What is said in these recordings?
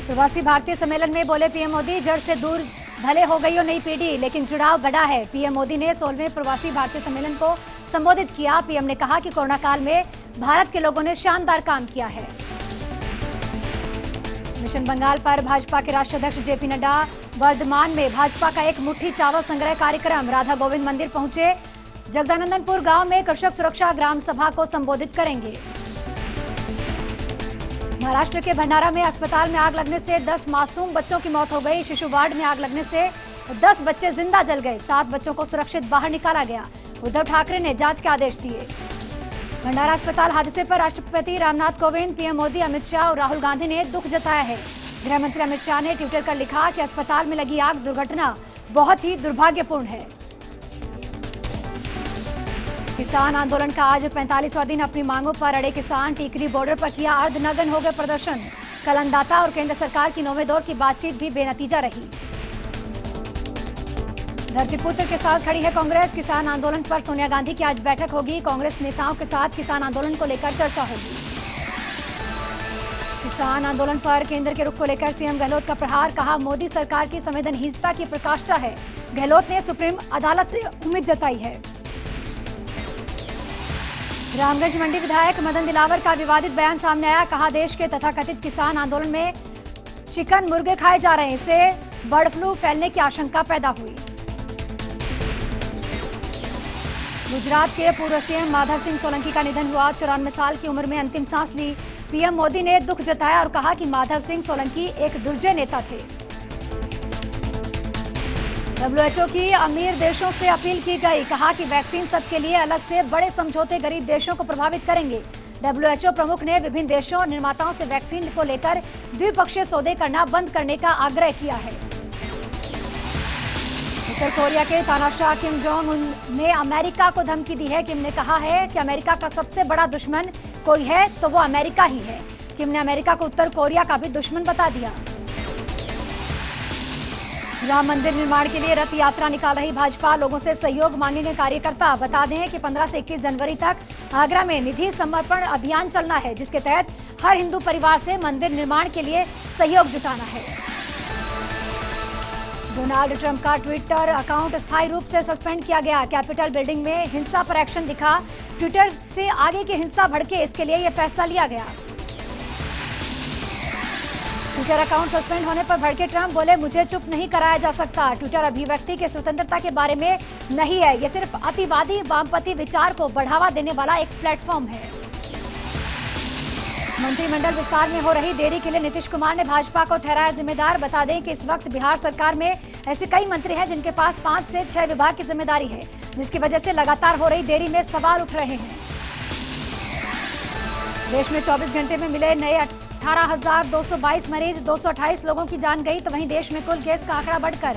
प्रवासी भारतीय सम्मेलन में बोले पीएम मोदी, जड़ से दूर भले हो गई हो नई पीढ़ी, लेकिन जुड़ाव बढ़ा है। पीएम मोदी ने 16वें प्रवासी भारतीय सम्मेलन को संबोधित किया। पीएम ने कहा कि कोरोना काल में भारत के लोगों ने शानदार काम किया है। मिशन बंगाल पर भाजपा के राष्ट्रीय अध्यक्ष जेपी नड्डा वर्धमान में भाजपा का एक मुट्ठी चावल संग्रह कार्यक्रम। राधा गोविंद मंदिर पहुंचे। जगदानंदनपुर गांव में कृषक सुरक्षा ग्राम सभा को संबोधित करेंगे। महाराष्ट्र के भंडारा में अस्पताल में आग लगने से 10 मासूम बच्चों की मौत हो गई। शिशु वार्ड में आग लगने से 10 बच्चे जिंदा जल गए। 7 बच्चों को सुरक्षित बाहर निकाला गया। उद्धव ठाकरे ने जांच के आदेश दिए। भंडारा अस्पताल हादसे पर राष्ट्रपति रामनाथ कोविंद, पीएम मोदी, अमित शाह और राहुल गांधी ने दुख जताया है। गृह मंत्री अमित शाह ने ट्विटर कर लिखा कि अस्पताल में लगी आग दुर्घटना बहुत ही दुर्भाग्यपूर्ण है। किसान आंदोलन का आज 45वां दिन। अपनी मांगों पर अड़े किसान टिकरी बॉर्डर पर किया अर्धनग्न हो गए प्रदर्शन। कल अन्नदाता और केंद्र सरकार की 9वें दौर की बातचीत भी बेनतीजा रही। धरतीपुत्र के साथ खड़ी है कांग्रेस। किसान आंदोलन पर सोनिया गांधी की आज बैठक होगी। कांग्रेस नेताओं के साथ किसान आंदोलन को लेकर चर्चा होगी। किसान आंदोलन पर केंद्र के रुख को लेकर सीएम गहलोत का प्रहार। कहा, मोदी सरकार की संवेदनहीनता की प्रकाष्ठा है। गहलोत ने सुप्रीम अदालत से उम्मीद जताई है। रामगंज मंडी विधायक मदन दिलावर का विवादित बयान सामने आया। कहा, देश के तथाकथित किसान आंदोलन में चिकन मुर्गे खाए जा रहे हैं, इससे बर्ड फ्लू फैलने की आशंका पैदा हुई। गुजरात के पूर्व सीएम माधव सिंह सोलंकी का निधन हुआ। 94 साल की उम्र में अंतिम सांस ली। पीएम मोदी ने दुख जताया और कहा कि माधव सिंह सोलंकी एक दुर्जय नेता थे। WHO की अमीर देशों से अपील की गई। कहा कि वैक्सीन सबके लिए अलग से बड़े समझौते गरीब देशों को प्रभावित करेंगे। WHO प्रमुख ने विभिन्न देशों और निर्माताओं से वैक्सीन को लेकर द्विपक्षीय सौदे करना बंद करने का आग्रह किया है। उत्तर कोरिया के तानाशाह किम जोंग उन ने अमेरिका को धमकी दी है। किम ने कहा है कि अमेरिका का सबसे बड़ा दुश्मन कोई है तो वो अमेरिका ही है। किम ने अमेरिका को उत्तर कोरिया का भी दुश्मन बता दिया। राम मंदिर निर्माण के लिए रथ यात्रा निकाल रही भाजपा। लोगों से सहयोग मांगेंगे कार्यकर्ता। बता दें कि 15 से 21 जनवरी तक आगरा में निधि समर्पण अभियान चलना है, जिसके तहत हर हिंदू परिवार से मंदिर निर्माण के लिए सहयोग जुटाना है। डोनाल्ड ट्रंप का ट्विटर अकाउंट अस्थायी रूप से सस्पेंड किया गया। कैपिटल बिल्डिंग में हिंसा पर एक्शन दिखा। ट्विटर से आगे की हिंसा भड़के, इसके लिए यह फैसला लिया गया। ट्विटर अकाउंट सस्पेंड होने पर भड़के ट्रंप बोले, मुझे चुप नहीं कराया जा सकता। ट्विटर अभिव्यक्ति के स्वतंत्रता के बारे में नहीं है, यह सिर्फ अतिवादी वामपंथी विचार को बढ़ावा देने वाला एक प्लेटफॉर्म है। मंत्रिमंडल विस्तार में हो रही देरी के लिए नीतीश कुमार ने भाजपा को ठहराया जिम्मेदार। बता दें कि इस वक्त बिहार सरकार में ऐसे कई मंत्री हैं जिनके पास 5 से 6 विभाग की जिम्मेदारी है, जिसकी वजह से लगातार हो रही देरी में सवाल उठ रहे हैं। देश में 24 घंटे में मिले नए 18,222 मरीज, 228 लोगों की जान गई। तो वहीं देश में कुल केस का आंकड़ा बढ़कर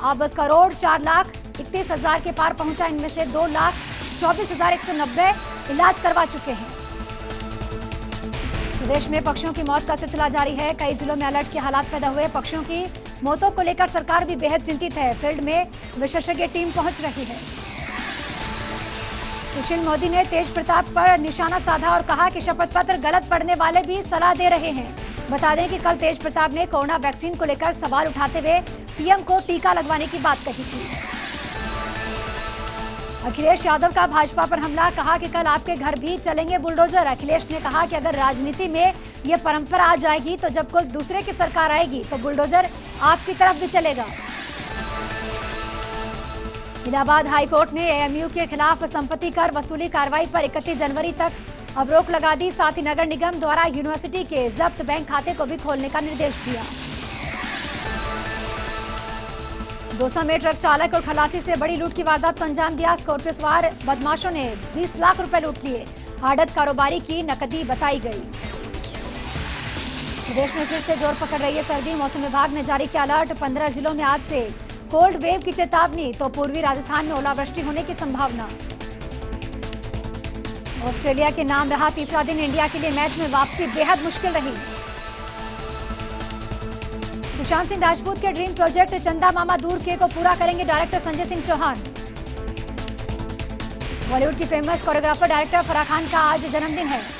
अब 1,04,31,000 के पार पहुंचा। इनमें से 2,24,190 इलाज करवा चुके हैं। प्रदेश में पक्षियों की मौत का सिलसिला जारी है। कई जिलों में अलर्ट के हालात पैदा हुए। पक्षियों की मौतों को लेकर सरकार भी बेहद चिंतित है। फील्ड में विशेषज्ञ टीम पहुंच रही है। सुशील मोदी ने तेज प्रताप पर निशाना साधा और कहा कि शपथ पत्र गलत पढ़ने वाले भी सलाह दे रहे हैं। बता दें कि कल तेज प्रताप ने कोरोना वैक्सीन को लेकर सवाल उठाते हुए पीएम को टीका लगवाने की बात कही थी। अखिलेश यादव का भाजपा पर हमला। कहा कि कल आपके घर भी चलेंगे बुलडोजर। अखिलेश ने कहा कि अगर राजनीति में ये परंपरा आ जाएगी तो जब कोई दूसरे की सरकार आएगी तो बुलडोजर आपकी तरफ भी चलेगा। इलाहाबाद हाईकोर्ट ने एएमयू के खिलाफ संपत्ति कर वसूली कार्रवाई पर 31 जनवरी तक अब रोक लगा दी। साथ ही नगर निगम द्वारा यूनिवर्सिटी के जब्त बैंक खाते को भी खोलने का निर्देश दिया। दौसा में ट्रक चालक और खलासी से बड़ी लूट की वारदात को अंजाम दिया। स्कॉर्पियो सवार बदमाशों ने 20 लाख रुपए लूट लिए। आड़त कारोबारी की नकदी बताई गई। प्रदेश में फिर से जोर पकड़ रही है सर्दी। मौसम विभाग ने जारी किया अलर्ट। 15 जिलों में आज से कोल्ड वेव की चेतावनी। तो पूर्वी राजस्थान में ओलावृष्टि होने की संभावना। ऑस्ट्रेलिया के नाम रहा तीसरा दिन। इंडिया के लिए मैच में वापसी बेहद मुश्किल रही। सुशांत सिंह राजपूत के ड्रीम प्रोजेक्ट चंदा मामा दूर के को पूरा करेंगे डायरेक्टर संजय सिंह चौहान। बॉलीवुड की famous choreographer director Farah Khan का आज जन्मदिन है।